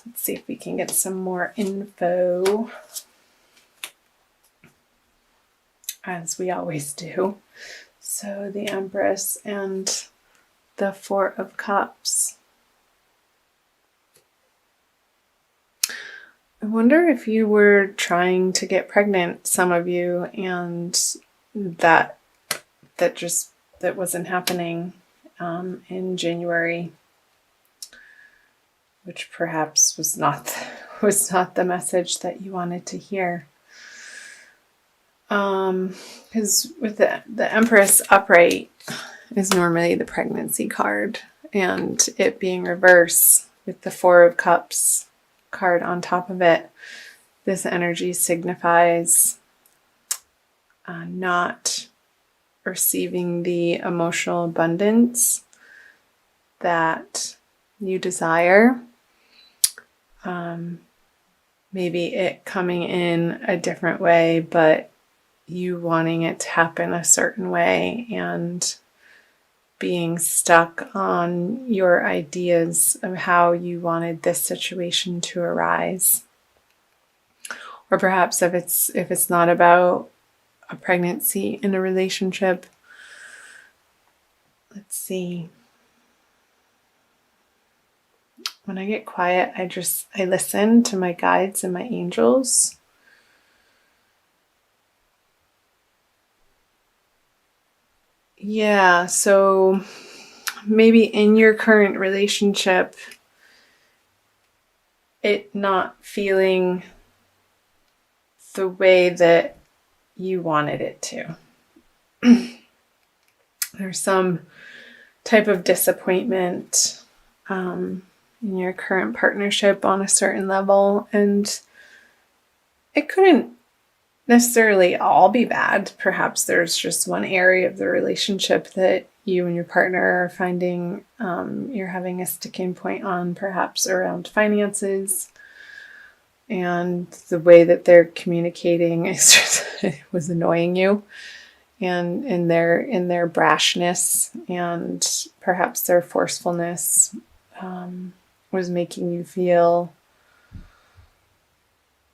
Let's see if we can get some more info, as we always do. So the Empress and the Four of Cups. I wonder if you were trying to get pregnant, some of you, and that wasn't happening in January, which perhaps was not the message that you wanted to hear. Because with the Empress upright is normally the pregnancy card, and it being reverse with the Four of Cups card on top of it, this energy signifies not receiving the emotional abundance that you desire. Maybe it coming in a different way, but you wanting it to happen a certain way and being stuck on your ideas of how you wanted this situation to arise. Or perhaps if it's not about a pregnancy in a relationship, let's see. When I get quiet, I listen to my guides and my angels. Yeah, so maybe in your current relationship, it not feeling the way that you wanted it to. There's some type of disappointment in your current partnership on a certain level, and it couldn't necessarily all be bad. Perhaps there's just one area of the relationship that you and your partner are finding you're having a sticking point on, perhaps around finances, and the way that they're communicating was annoying you, and in their brashness and perhaps their forcefulness was making you feel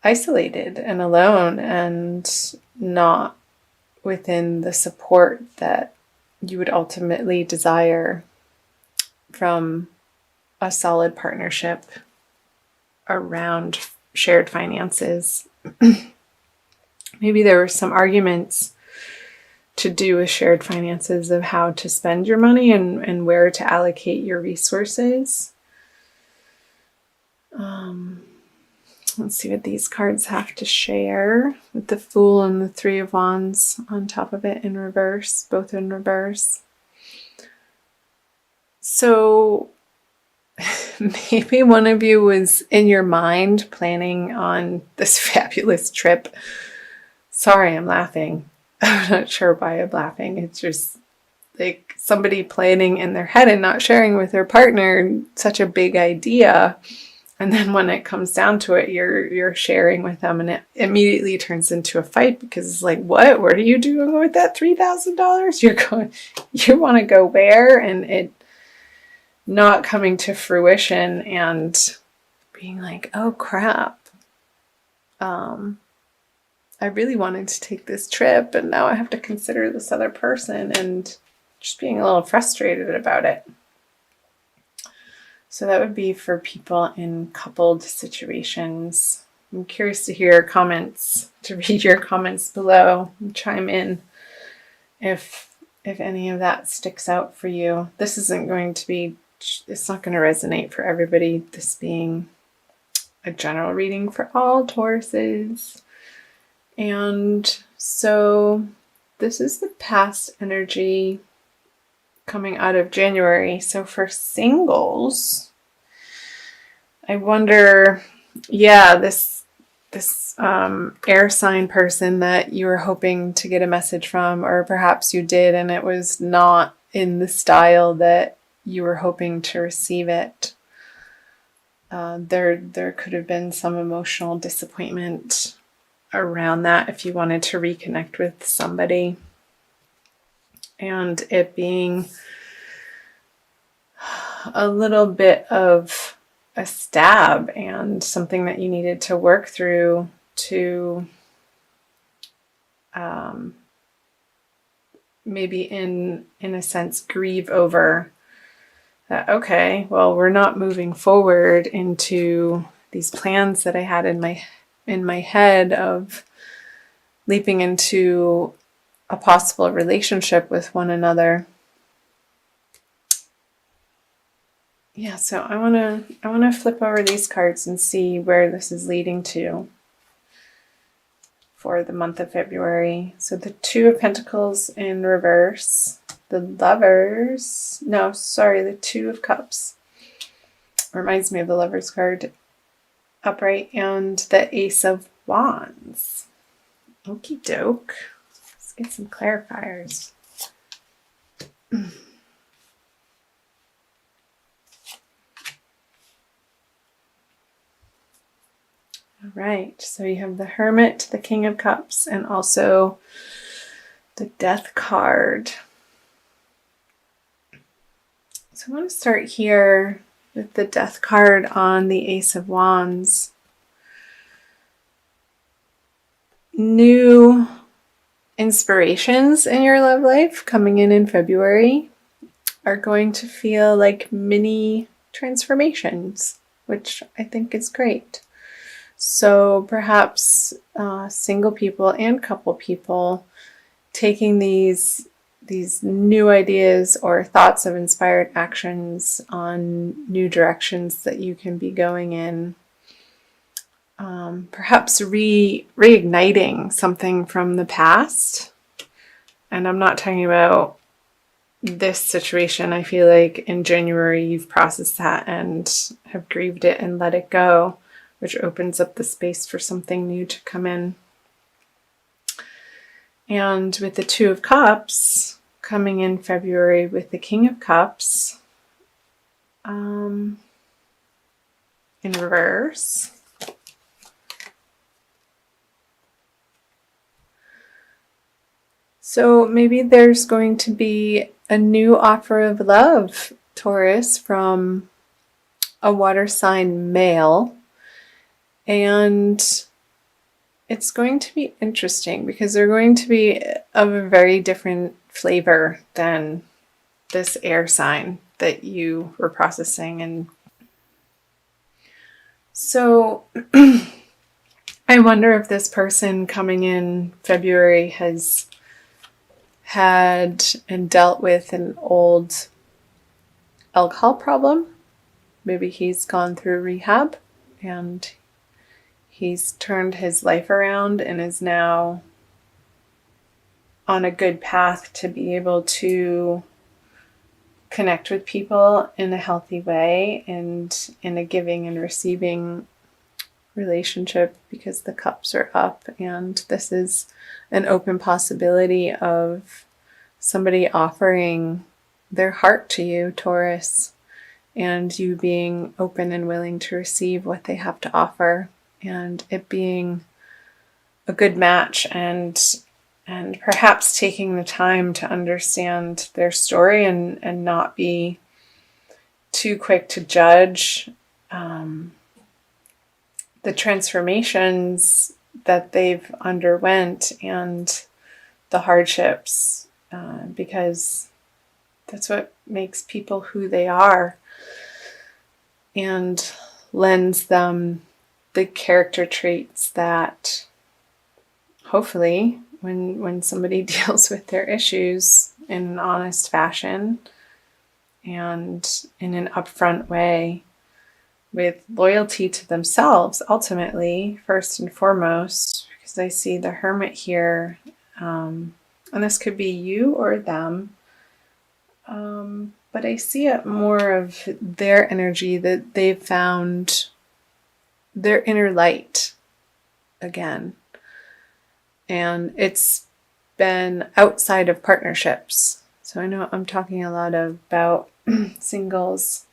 isolated and alone and not within the support that you would ultimately desire from a solid partnership around shared finances. Maybe there were some arguments to do with shared finances of how to spend your money and where to allocate your resources. Let's see what these cards have to share with the Fool and the Three of Wands on top of it in reverse, both in reverse. So maybe one of you was in your mind planning on this fabulous trip. Sorry, I'm laughing. I'm not sure why I'm laughing. It's just like somebody planning in their head and not sharing with their partner such a big idea. And then when it comes down to it, you're sharing with them, and it immediately turns into a fight because it's like, what are you doing with that $3,000? You want to go where? And it not coming to fruition and being like, oh crap. I really wanted to take this trip, and now I have to consider this other person, and just being a little frustrated about it. So that would be for people in coupled situations. I'm curious to hear comments, to read your comments below, and chime in if any of that sticks out for you. This isn't going to be, it's not going to resonate for everybody, this being a general reading for all Tauruses. And so this is the past energy coming out of January. So for singles, I wonder, this air sign person that you were hoping to get a message from, or perhaps you did and it was not in the style that you were hoping to receive it. There could have been some emotional disappointment around that if you wanted to reconnect with somebody. And it being a little bit of a stab and something that you needed to work through to maybe in a sense grieve over that. Okay, well, we're not moving forward into these plans that I had in my head of leaping into a possible relationship with one another. Yeah, so I want to flip over these cards and see where this is leading to for the month of February. So the Two of Pentacles in reverse, the Lovers, no, sorry, the Two of Cups. Reminds me of the Lovers card upright, and the Ace of Wands. Okie doke. Let's get some clarifiers. All right, so you have the Hermit, the King of Cups, and also the Death card. So I want to start here with the Death card on the Ace of Wands. New inspirations in your love life coming in February are going to feel like mini transformations, which I think is great. So perhaps single people and couple people taking these new ideas or thoughts of inspired actions on new directions that you can be going in. Perhaps reigniting something from the past. And I'm not talking about this situation. I feel like in January you've processed that and have grieved it and let it go, which opens up the space for something new to come in. And with the Two of Cups coming in February with the King of Cups in reverse. So maybe there's going to be a new offer of love, Taurus, from a water sign male. And it's going to be interesting because they're going to be of a very different flavor than this air sign that you were processing. And so I wonder if this person coming in February has had and dealt with an old alcohol problem. Maybe he's gone through rehab and he's turned his life around and is now on a good path to be able to connect with people in a healthy way and in a giving and receiving relationship, because the cups are up and this is an open possibility of somebody offering their heart to you, Taurus, and you being open and willing to receive what they have to offer, and it being a good match, and perhaps taking the time to understand their story and not be too quick to judge the transformations that they've underwent and the hardships, because that's what makes people who they are and lends them the character traits that hopefully when somebody deals with their issues in an honest fashion and in an upfront way, with loyalty to themselves, ultimately, first and foremost, because I see the Hermit here, and this could be you or them, but I see it more of their energy, that they've found their inner light again. And it's been outside of partnerships. So I know I'm talking a lot about singles.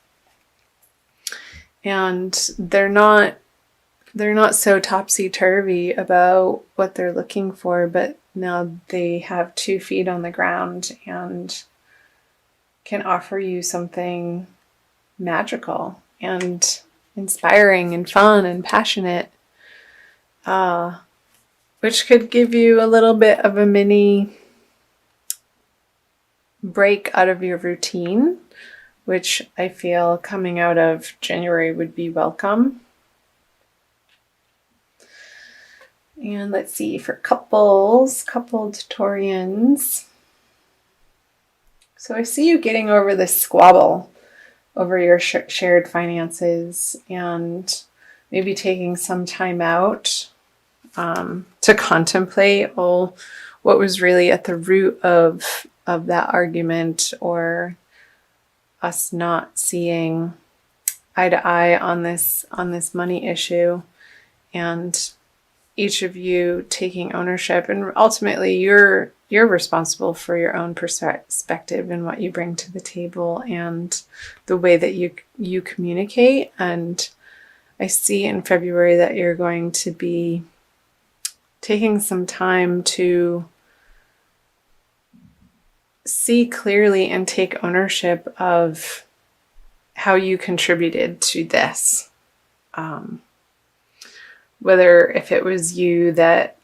And they're not so topsy-turvy about what they're looking for, but now they have 2 feet on the ground and can offer you something magical. And inspiring and fun and passionate, which could give you a little bit of a mini break out of your routine, which I feel coming out of January would be welcome. And let's see, for coupled Taurians. So I see you getting over this squabble over your shared finances and maybe taking some time out to contemplate what was really at the root of that argument, or us not seeing eye to eye on this money issue, and each of you taking ownership. And ultimately you're responsible for your own perspective and what you bring to the table and the way that you communicate. And I see in February that you're going to be taking some time to see clearly and take ownership of how you contributed to this. Whether if it was you that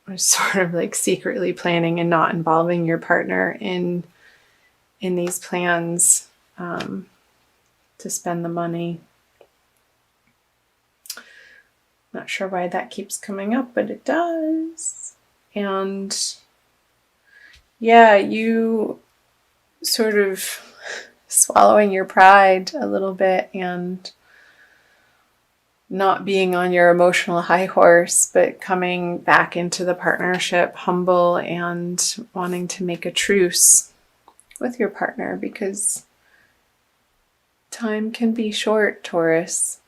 was sort of like secretly planning and not involving your partner in these plans to spend the money. Not sure why that keeps coming up, but it does. And yeah, you sort of swallowing your pride a little bit and not being on your emotional high horse, but coming back into the partnership humble and wanting to make a truce with your partner, because time can be short, Taurus.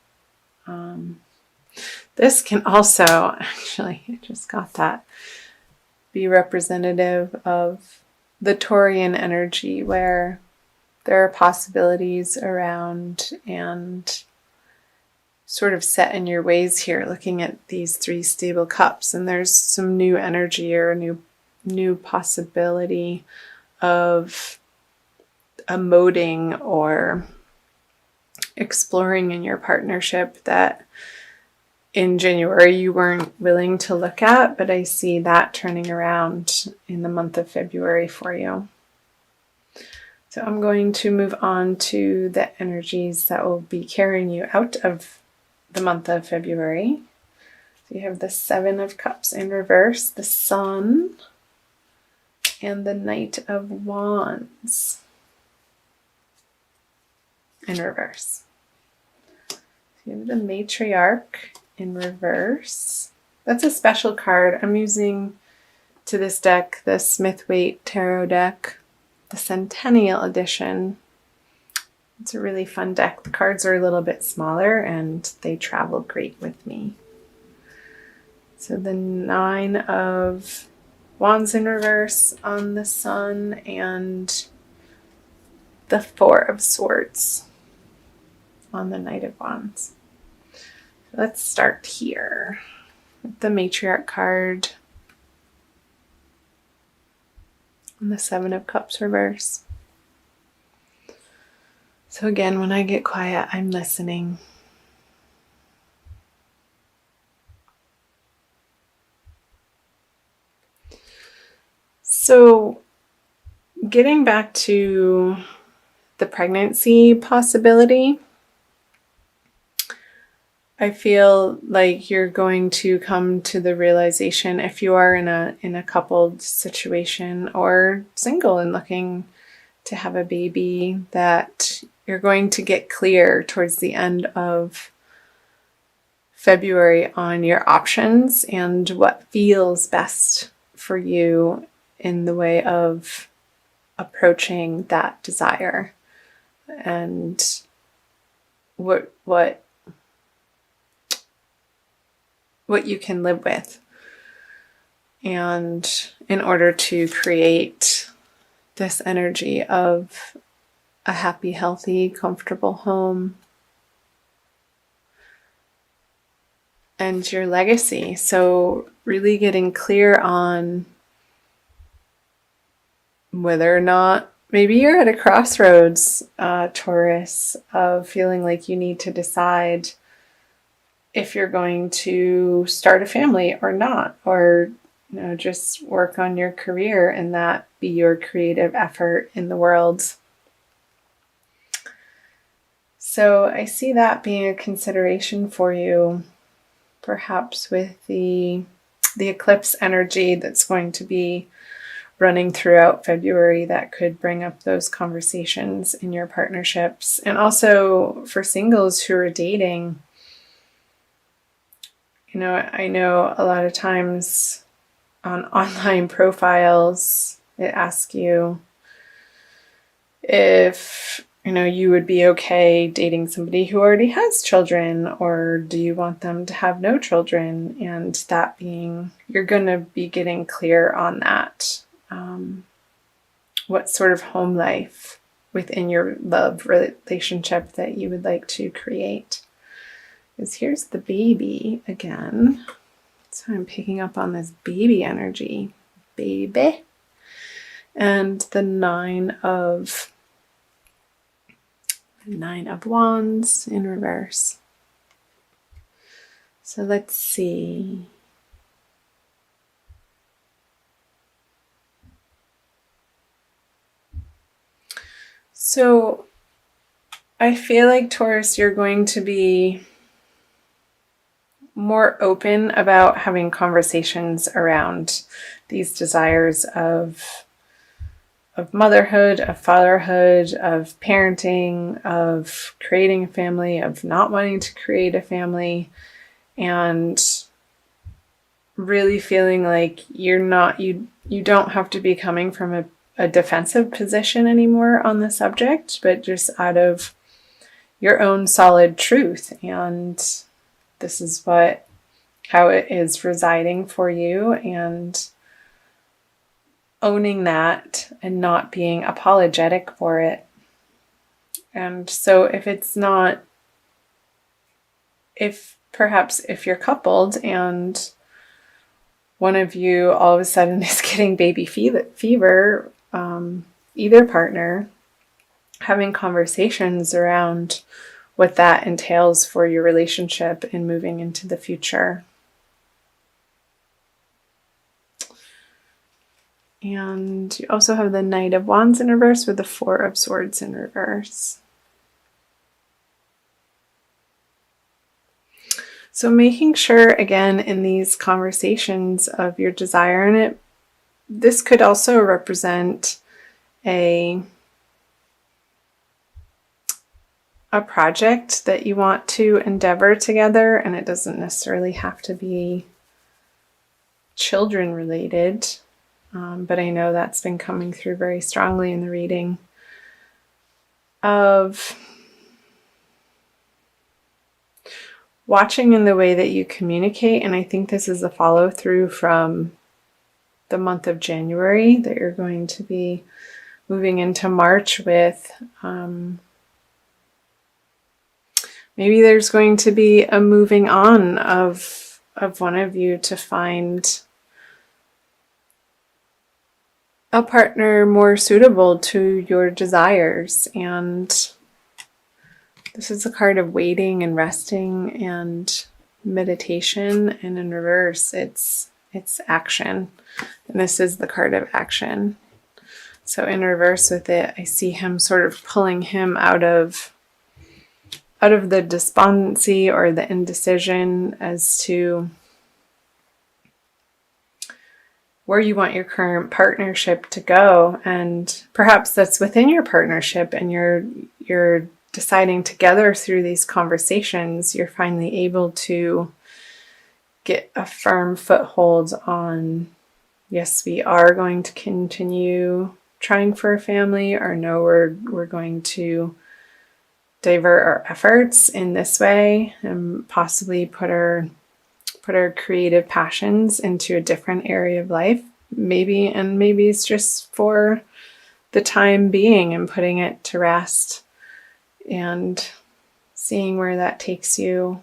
This can also, actually, I just got that, be representative of the Taurian energy, where there are possibilities around and sort of set in your ways here, looking at these three stable cups, and there's some new energy or a new possibility of emoting or exploring in your partnership that in January you weren't willing to look at, but I see that turning around in the month of February for you. So I'm going to move on to the energies that will be carrying you out of the month of February. So you have the Seven of Cups in reverse, the Sun, and the Knight of Wands in reverse. So you have the Matriarch in reverse. That's a special card. I'm using to this deck the Smith-Waite Tarot deck, the Centennial Edition. It's a really fun deck. The cards are a little bit smaller and they travel great with me. So the Nine of Wands in reverse on the Sun, and the Four of Swords on the Knight of Wands. Let's start here with the Matriarch card and the Seven of Cups reverse. So again, when I get quiet, I'm listening. So getting back to the pregnancy possibility, I feel like you're going to come to the realization, if you are in a coupled situation or single and looking to have a baby, that you're going to get clear towards the end of February on your options and what feels best for you in the way of approaching that desire, and what you can live with, and in order to create this energy of a happy, healthy, comfortable home and your legacy. So really getting clear on whether or not maybe you're at a crossroads, Taurus, of feeling like you need to decide if you're going to start a family or not, or just work on your career and that be your creative effort in the world. So I see that being a consideration for you, perhaps with the eclipse energy that's going to be running throughout February. That could bring up those conversations in your partnerships. And also for singles who are dating, I know a lot of times on online profiles, it asks you if you would be okay dating somebody who already has children, or do you want them to have no children? And that being, you're going to be getting clear on that. What sort of home life within your love relationship that you would like to create. Because here's the baby again. So I'm picking up on this baby energy. Baby. And the Nine of Wands in reverse. So let's see. So I feel like, Taurus, you're going to be more open about having conversations around these desires of motherhood, of fatherhood, of parenting, of creating a family, of not wanting to create a family, and really feeling like you don't have to be coming from a defensive position anymore on the subject, but just out of your own solid truth. And this is how it is residing for you, and owning that and not being apologetic for it. And so if you're coupled and one of you all of a sudden is getting baby fever, either partner, having conversations around what that entails for your relationship and moving into the future. And you also have the Knight of Wands in reverse with the Four of Swords in reverse. So making sure, again, in these conversations of your desire, and this could also represent a project that you want to endeavor together, and it doesn't necessarily have to be children related. But I know that's been coming through very strongly in the reading of watching in the way that you communicate. And I think this is a follow through from the month of January that you're going to be moving into March with. Maybe there's going to be a moving on of one of you to find a partner more suitable to your desires. And this is a card of waiting and resting and meditation, and in reverse it's action, and this is the card of action. So in reverse with it, I see him sort of pulling him out of the despondency or the indecision as to where you want your current partnership to go. And perhaps that's within your partnership, and you're deciding together through these conversations, you're finally able to get a firm foothold on, yes, we are going to continue trying for a family, or no, we're going to divert our efforts in this way and possibly put our creative passions into a different area of life, maybe it's just for the time being and putting it to rest and seeing where that takes you